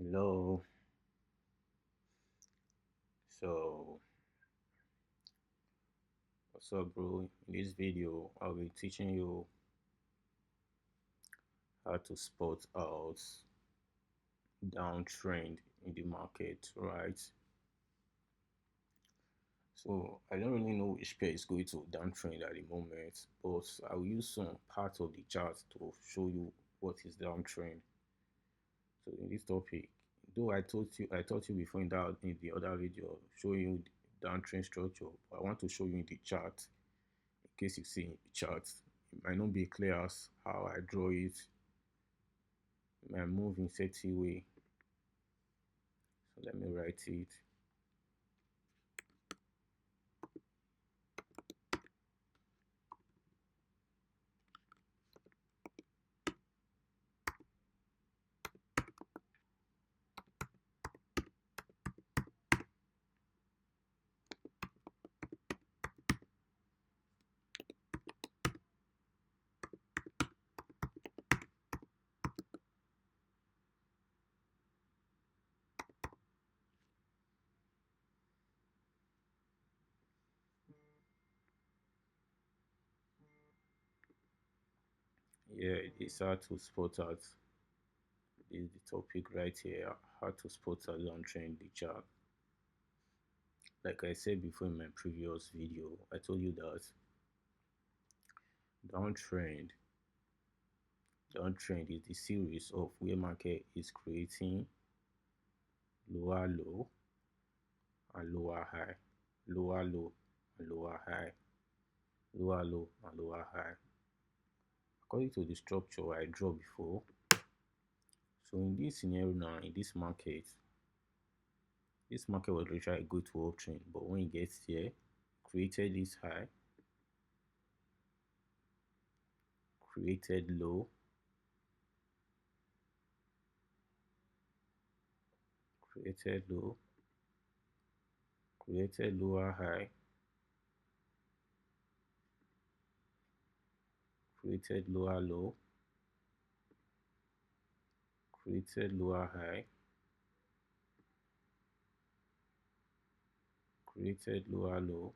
Hello. So, what's up, bro? In this video, I'll be teaching you how to spot out downtrend in the market, right? So, I don't really know which pair is going to downtrend at the moment, but I'll use some part of the chart to show you what is downtrend. So, in this topic, though I taught you before in the other video, showing you the downtrend structure, but I want to show you in the chart in case you see in the chart. It might not be clear as how I draw it. It might move in certain way. So let me write it. Yeah, it's hard to spot out. This is the topic right here. How to spot out downtrend the chart. Like I said before in my previous video, I told you that downtrend downtrend is the series of where market is creating lower low and lower high, lower low and lower high, lower low and lower high. According to the structure I draw before, so in this scenario now, in this market was literally a good to uptrend, but when it gets here, created this high, created low, created low, created lower high, created lower low, created lower high, created lower low,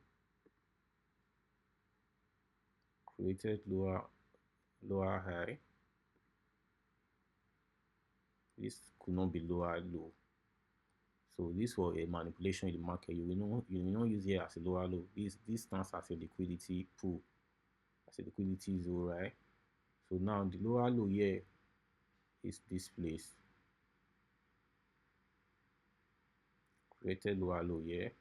created lower high. This could not be lower low. So this was a manipulation in the market. You will not use it as a lower low. This stands as a liquidity pool, as a liquidity zone, right? So now the lower low here is this place. Created lower low here.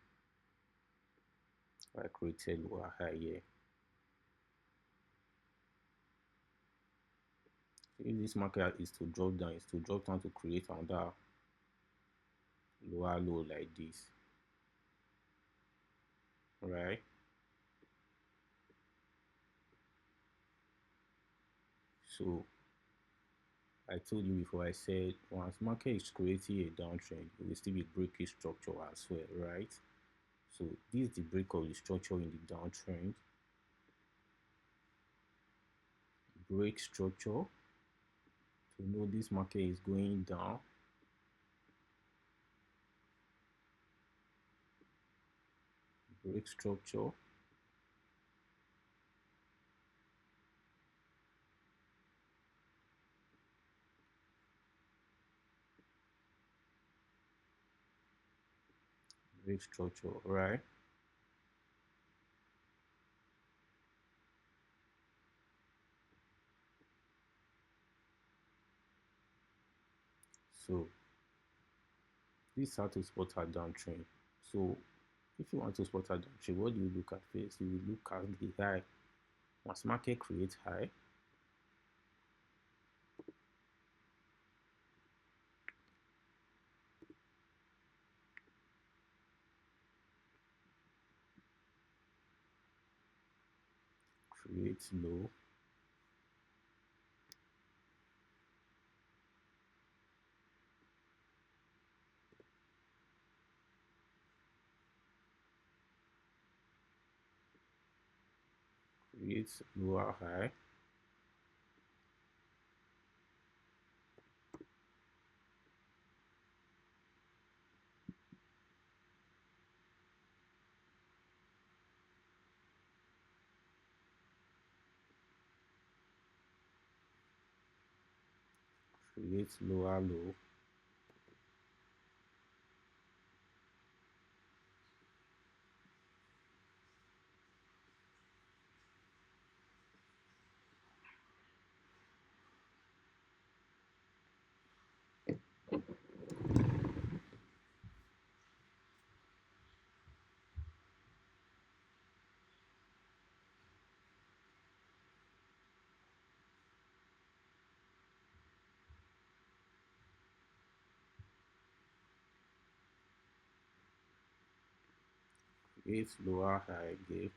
I created lower high here. So if this market is to drop down, to create another lower low like this, right? So I told you before, I said once market is creating a downtrend, it will still be breaking structure as well, right? So this is the break of the structure in the downtrend. Break structure to know this market is going down. Break structure. Break structure, right? So this is how to spot a downtrend. So if you want to spot a downtrend, what do you look at first? You will look at the high. Once market creates high, creates low, creates lower high, create lower low, create lower high again,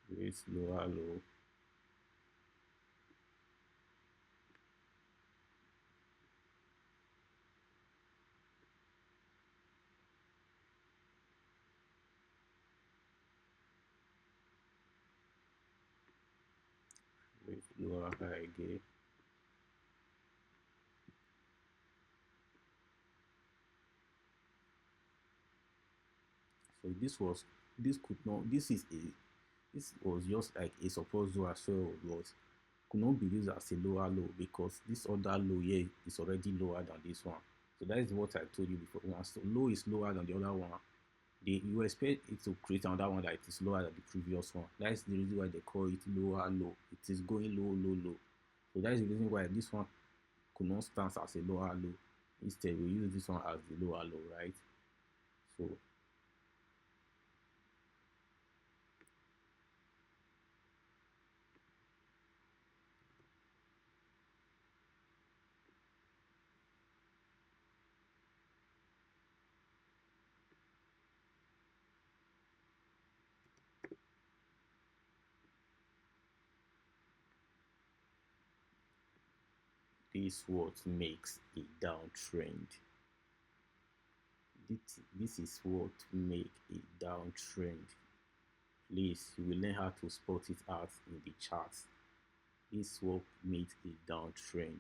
create lower low, create lower high again. So this could not this was just like a supposed low as well, but could not be used as a lower low because this other low here is already lower than this one. So that is what I told you before. Once the low is lower than the other one, you expect it to create another one that is lower than the previous one. That is the reason why they call it lower low. It is going low, low, low. So that is the reason why this one could not stand as a lower low. Instead, we use this one as the lower low, right? So this what makes a downtrend. This is what make a downtrend. Please, you will learn how to spot it out in the charts. This what makes a downtrend.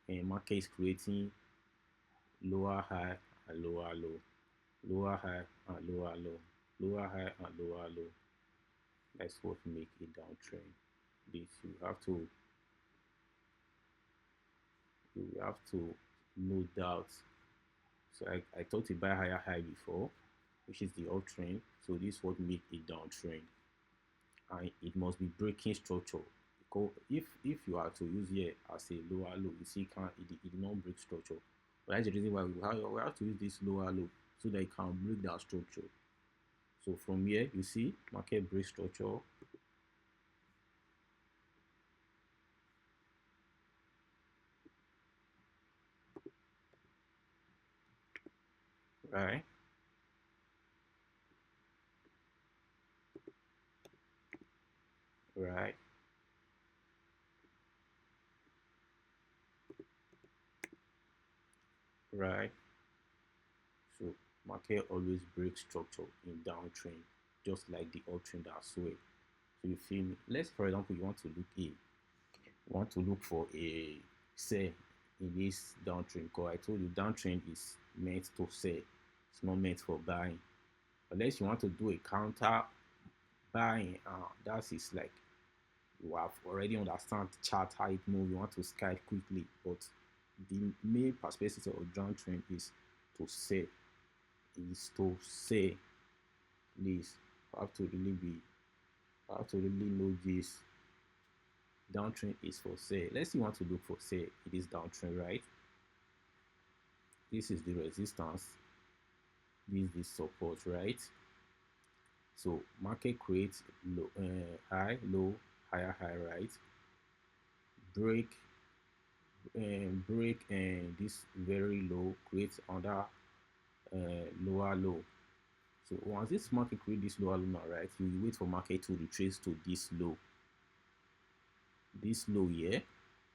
And market is creating lower high and lower low, lower high and lower low, lower high and lower low. That's what make a downtrend. This you have to no doubt. So I thought to buy higher high before, which is the uptrend. So this would make a downtrend, and it must be breaking structure. Because if you are to use here as a lower low, you see it did not break structure. But that's the reason why we have to use this lower low so that it can break that structure. So from here, you see market break structure, right, right, right. So market always breaks structure in downtrend, just like the uptrend as well. So you feel me? Let's, for example, you want to look for a sell in this downtrend. Because I told you downtrend is meant to sell. It's not meant for buying. Unless you want to do a counter buying, that is like you have already understand the chart how it moves. You want to sky quickly, but the main perspective of downtrend is to sell. Is to say this. You have to really be. You have to really know this. Downtrend is for sale. Let's see, you want to look for sale. It is downtrend, right? This is the resistance. This is the support, right? So market creates low, high, low, higher, high, right? Break and break and this very low creates another lower low. So once this market create this lower low now, right? You wait for market to retrace to this low here,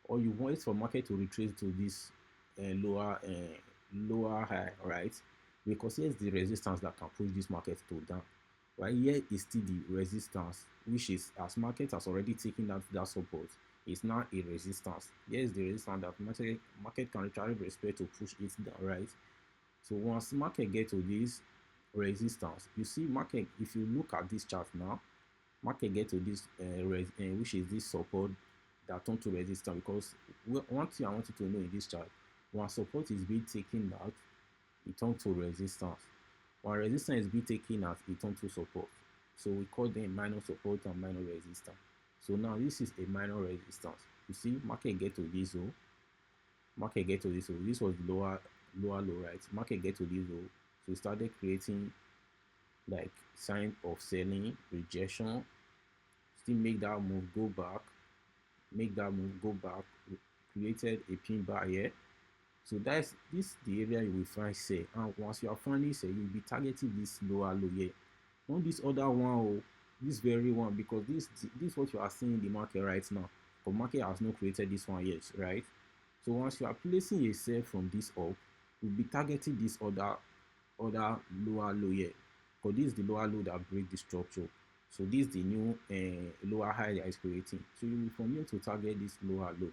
or you wait for market to retrace to this lower high, right? Because here's the resistance that can push this market to down. Right here is still the resistance, which is as market has already taken that support, it's now a resistance. Here is the resistance that market can literally respect to push it down, right? So once market get to this resistance, you see market, if you look at this chart now, market get to this which is this support that turn to resistance, because one thing I want you to know in this chart, when support is being taken out, it turn to resistance. When resistance is being taken out, it turn to support. So we call them minor support and minor resistance. So now this is a minor resistance. You see, market get to this zone, market get to this zone. This was the lower low, right? Market get to this zone, so it started creating like sign of selling, rejection, still make that move go back, make that move go back, created a pin bar here. So that's this the area you will find sell. And once you are finding sell, you'll be targeting this lower low here. Not this other one, oh, this very one, because this is what you are seeing in the market right now. The market has not created this one yet, right? So once you are placing a sell from this up, you'll be targeting this other lower low here, because this is the lower low that break the structure. So this is the new lower high that is creating. So you will from here to target this lower low.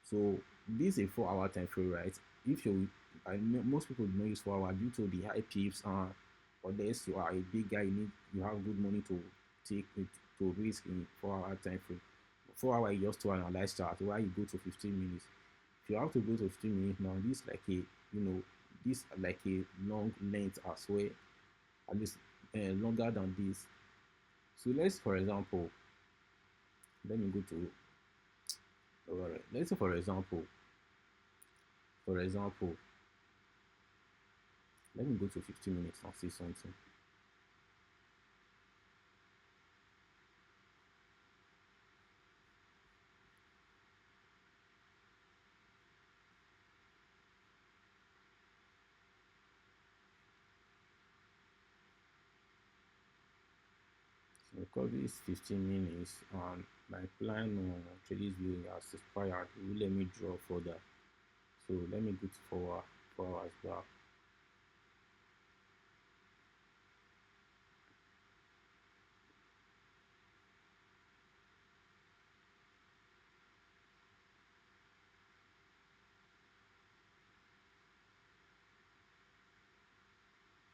So this is a 4 hour time frame, right? If you, I know most people don't use 4 hour due to the high pips, unless you are a big guy, you have good money to take it to risk in 4 hour time frame. 4 hour is just to analyze chart. Why you go to 15 minutes? If you have to go to 15 minutes now, this like a this like a long length as well, at least longer than this. So let's for example, let me go to all right. Let's say for example, let me go to 15 minutes and see something. So because this 15 minutes and my plan on today's viewing has expired, it will let me draw further. So let me go to 4 hours back.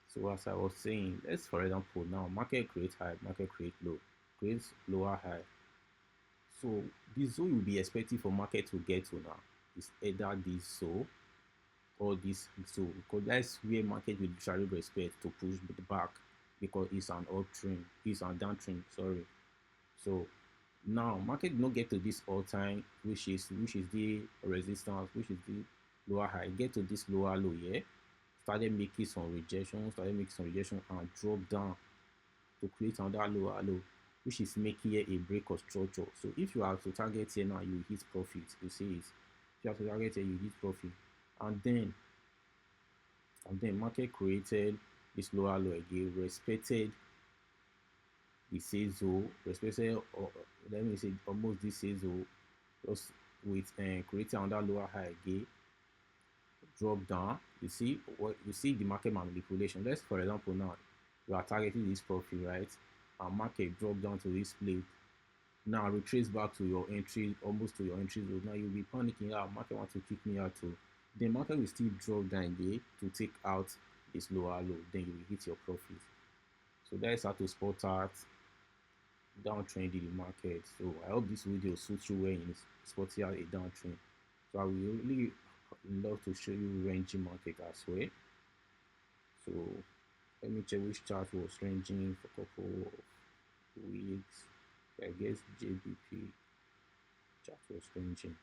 So as I was saying, let's for example now market create high, market create low, creates lower high. So the zone you'll be expecting for market to get to now is either this zone or this zone, because that's where market will usually respect to push back, because it's an uptrend, it's an downtrend, sorry. So now market no get to this all time, which is the resistance, which is the lower high, get to this lower low here, started making some rejection and drop down to create another lower low, which is making here a break of structure. So if you have to target here now, you hit profit. You see it. If you have to target here, you hit profit, and then market created this lower low again, respected the sales zone, respected let me say almost this sales zone, just with creating another lower high again, drop down. You see what you see, the market manipulation. Let's for example now you are targeting this profit, right? And market drop down to this plate. Now retrace back to your entry, almost to your entry zone. Now you'll be panicking, market wants to kick me out too. The market will still drop down again to take out this lower low. Then you will hit your profit. So that is how to spot out downtrend in the market. So I hope this video suits you well in spotting out a downtrend. So I will really love to show you ranging market as well. So let me check which chart was ranging for a couple of weeks. I guess JBP chart was ranging.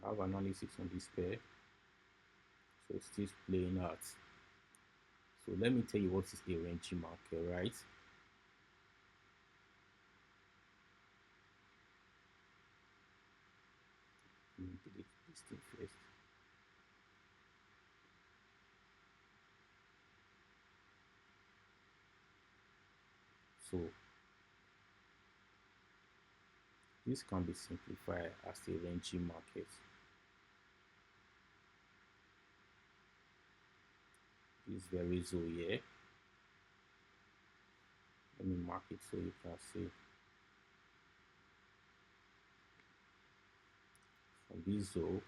I have analysis on this pair, so it's still playing out. So let me tell you what is a ranging market, right? Let me delete this thing first. So this can be simplified as a ranging market. is very low here. Let me mark it so you can see. From this zone,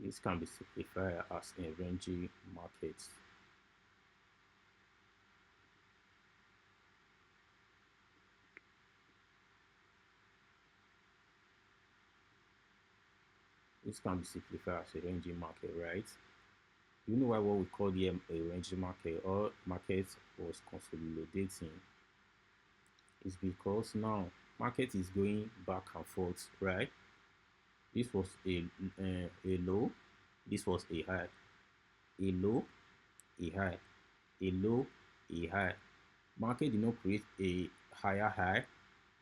this can be simplified as a ranging market. This can be simplified as a ranging market, right? You know why what we call here a ranging market or market was consolidating is because now market is going back and forth, right? This was a low, this was a high, a low, a high, a low, a high. Market did not create a higher high,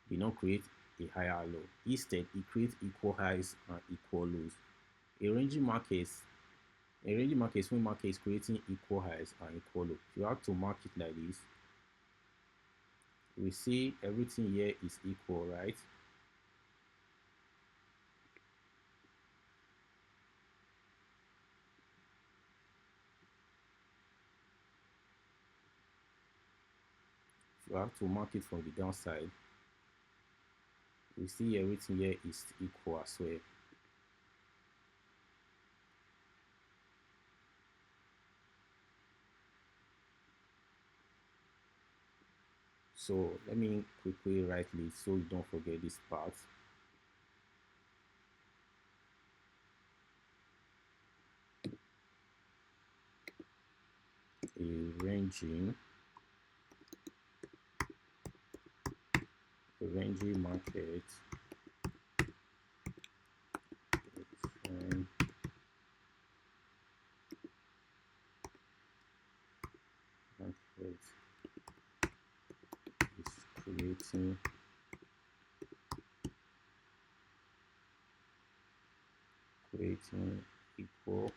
did not create a higher low. Instead, it creates equal highs and equal lows. A ranging market, a ranging market is when market is creating equal highs and equal lows. If you have to mark it like this, we see everything here is equal, right? If you have to mark it from the downside, we see everything here is equal as well. So let me quickly write it so you don't forget this part. A ranging market and market is creating equal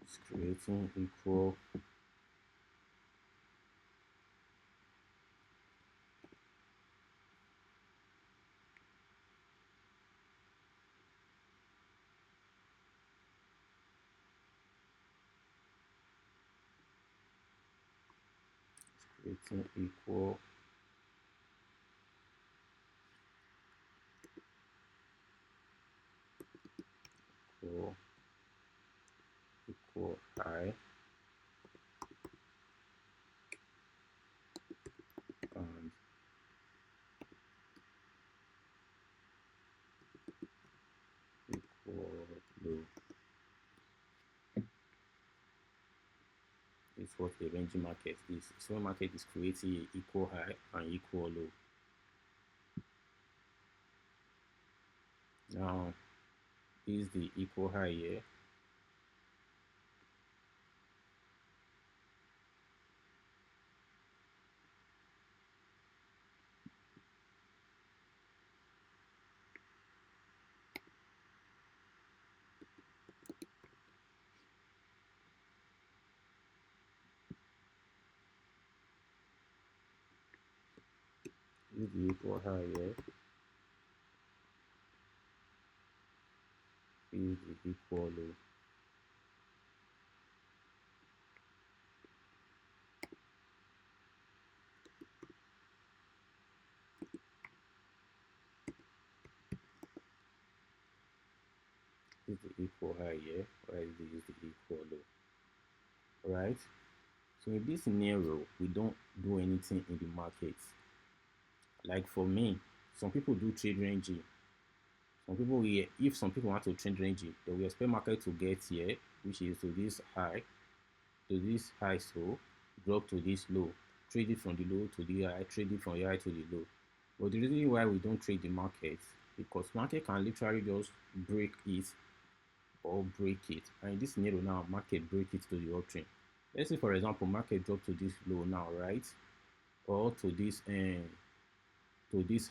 it's creating equal creating equal equal equal high and equal low. It's what a ranging market is. So market is creating equal high and equal low. Now, this is the equal high here. This is the equal high here. This is the equal low. This is the equal high here, while this is the equal low. Alright? So in this scenario, we don't do anything in the market. Like for me, some people do trade ranging. Some people will, if some people want to trade ranging, they will expect market to get here, which is to this high, so drop to this low, trade it from the low to the high, trade it from the high to the low. But the reason why we don't trade the market, because market can literally just break it or break it. And in this scenario now, market break it to the uptrend. Let's say for example, market drop to this low now, right? Or to this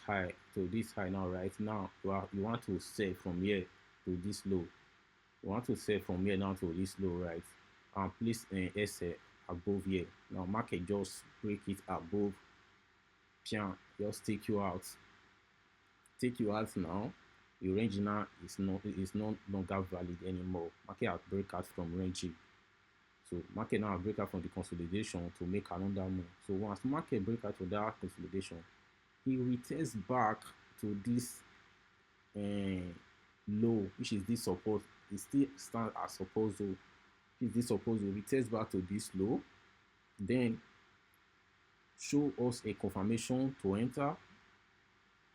high now, right? Now you want to sell from here to this low. You want to sell from here now to this low, right? And place SL above here. Now market just break it above, pian, just take you out now. The range now is no longer valid anymore. Market has break out from ranging. So market now break out from the consolidation to make another move. So once market break out from that consolidation, he returns back to this uh, low, which is this support. It still stands as support zone. If this support zone returns back to this low, then show us a confirmation to enter,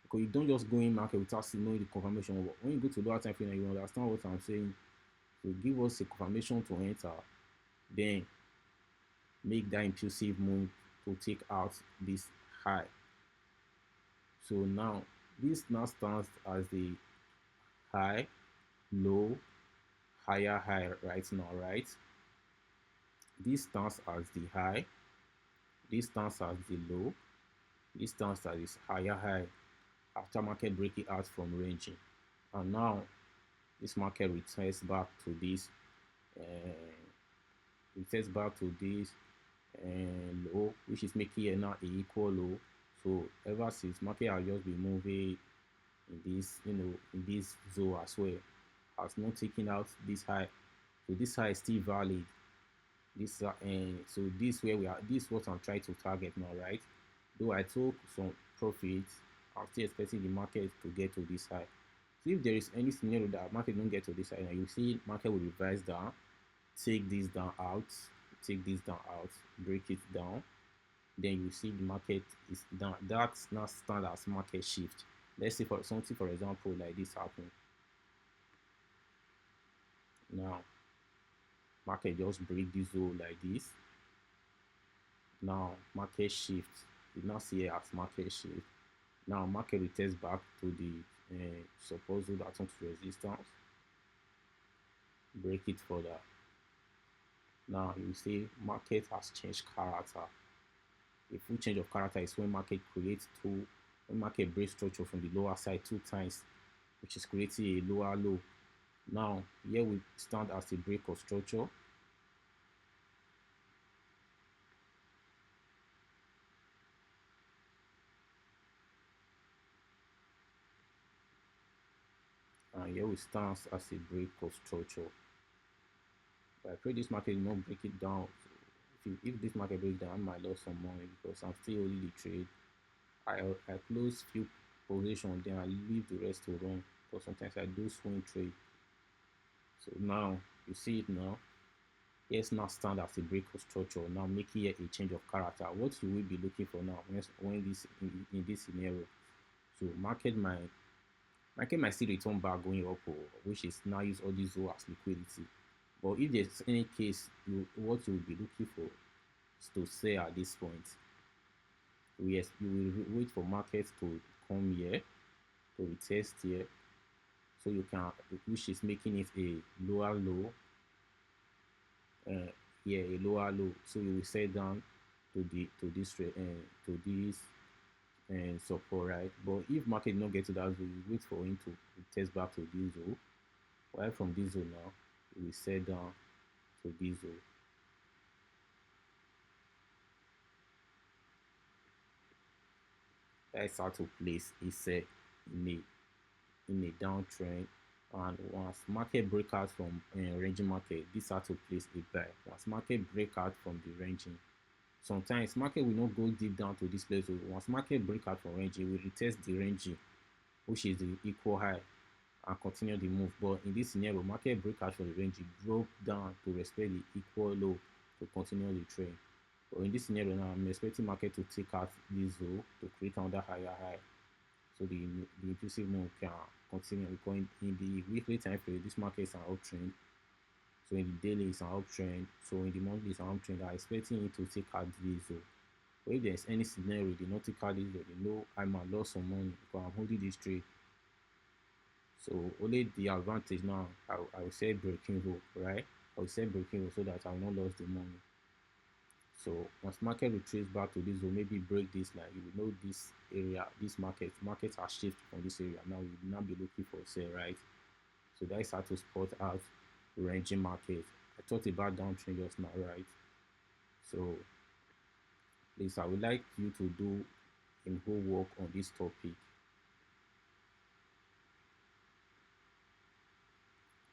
because you don't just go in market without knowing the confirmation. But when you go to lower time frame, you understand what I'm saying. So give us a confirmation to enter, then make that impulsive move to take out this high. So now this now stands as the high, low, higher high right now, right? This stands as the high, this stands as the low, this stands as this higher high after market breaking out from ranging. And now this market returns back to this low, which is making it now a equal low. So ever since market has just been moving in this, in this zone as well, has not taken out this high. So this high is still valid. This so this where we are. This is what I'm trying to target now, right? Though I took some profits, I'm still expecting the market to get to this high. So if there is any scenario that market don't get to this high, now you see market will revise down, take this down out, take this down out, break it down. Then you see the market is down. That's not stand as market shift. Let's say for something, for example, like this happen. Now market just break this zone like this. Now market shift. You now see it as market shift. Now market returns back to the support zone that wants resistance. Break it further. Now you see market has changed character. A full change of character is when market creates when market breaks structure from the lower side two times, which is creating a lower low. Now here we stand as a break of structure. And here we stand as a break of structure. But I pray this market will not break it down. So if this market breaks down, I might lose some money because I'm still holding the trade. I close few positions, then I leave the rest to run. Because sometimes I do swing trade. So now you see it now. Yes, now stand as a break of structure. Now making it a change of character. What you will be looking for now when this in this scenario. So market might still return back going up, which is now use all these low as liquidity. But if there's any case, what you will be looking for is to sell at this point. Yes, you will wait for market to come here, to retest here, so you can, which is making it a lower low, yeah, a lower low. So you will sell down to this support, right? But if market not get to that zone, you wait for him to test back to this zone. While from this zone now, you will sell down to this zone. That's how to place a set in a downtrend. And once market break out from ranging market, this how to place a buy. Once market break out from the ranging, sometimes market will not go deep down to this place. So once market break out from ranging, we retest the ranging, which is the equal high, and continue the move. But in this scenario, market break out from the range, it drop down to respect the equal low to continue the trend. But in this scenario now, I'm expecting market to take out this low to create another higher high. So the impulsive move can continue because in the weekly time frame, this market is an uptrend. So in the daily, it's an uptrend. So in the monthly, it's an uptrend. I'm expecting it to take out this low. But if there's any scenario they not take out this low, they know I might lose some money because I'm holding this trade. So only the advantage now, I will say breaking low, right? I will say breaking low so that I will not lose the money. So once market retraces back to this zone, maybe break this line, you will know this area, this markets are shifted from this area. Now you will not be looking for sell, right? So that is how to spot out ranging market. I talked about downtrend just now, right? So please, I would like you to do in homework on this topic.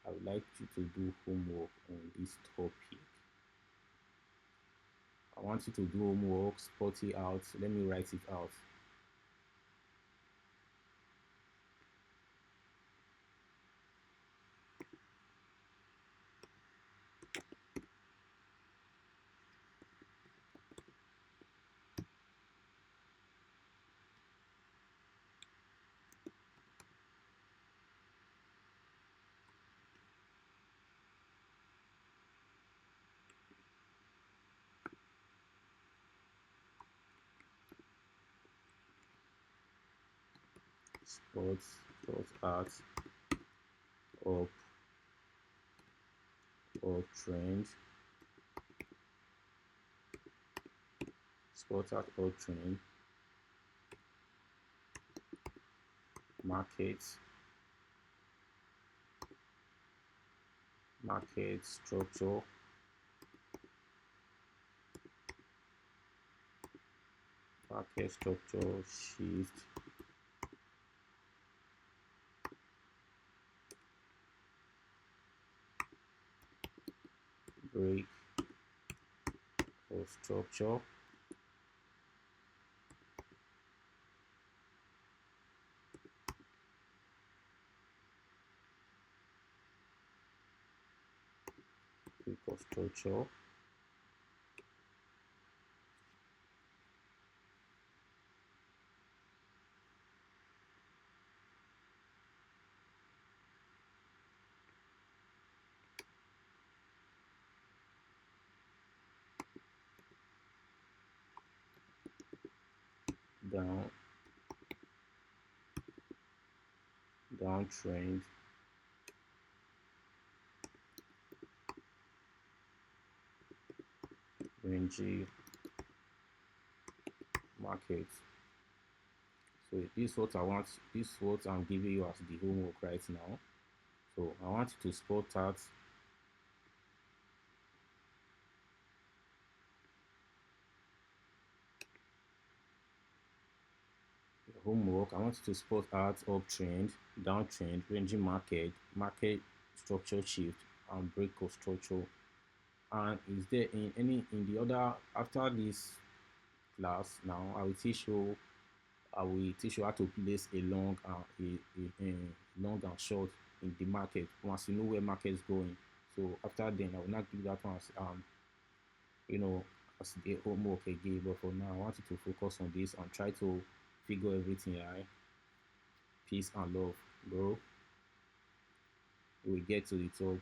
I would like you to do homework on this topic. I want you to do homework, spot it out. Let me write it out. Spot out up or trend. Spot out or trend. Market structure, shift, break or structure, break or structure, down downtrend, range market. So this is what I want. This is what I'm giving you as the homework right now. So I want you to spot out homework. I want you to spot out uptrend, downtrend, ranging market structure shift, and break of structure. And is there in the other after this class now I will teach you how to place a long and a long and short in the market once you know where market is going. So after then I will not give that one as you know as the homework again. But for now I want you to focus on this and try to figure everything right. Peace and love, bro. We will get to the top.